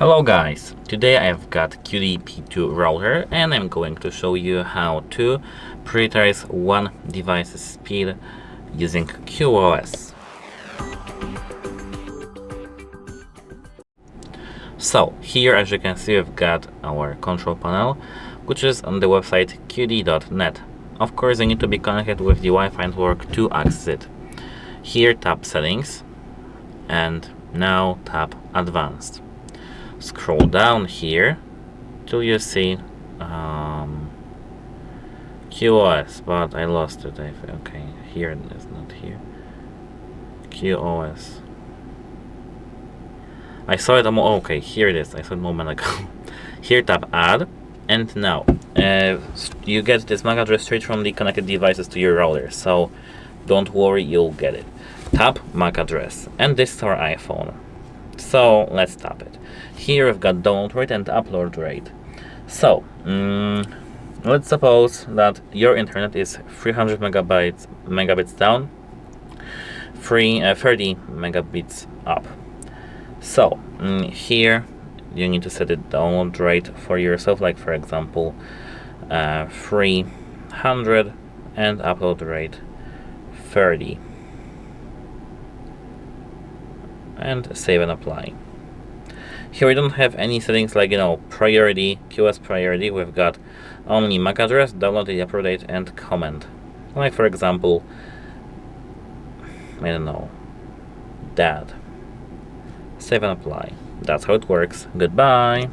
Hello guys, today I've got Cudy P2 router and I'm going to show you how to prioritize one device's speed using QoS. So here, as you can see, we've got our control panel, which is on the website Cudy.net. Of course, you need to be connected with the Wi-Fi network to access it. Here tap Settings and now tap Advanced. Scroll down here till you see QoS, but I lost it. Okay, here it is, not here. QoS. I saw it. Okay, here it is. I saw it a moment ago. Here tap Add, and now you get this MAC address straight from the connected devices to your router. So don't worry, you'll get it. Tap MAC address, and this is our iPhone. So let's tap it. Here we've got download rate and upload rate. So let's suppose that your internet is 300 megabits down, 30 megabits up. So here you need to set the download rate for yourself, like for example 300, and upload rate 30. And save and apply. Here we don't have any settings like priority, QoS priority. We've got only MAC address, download date, upload date, and comment. Like for example, I don't know, dad. Save and apply. That's how it works. Goodbye.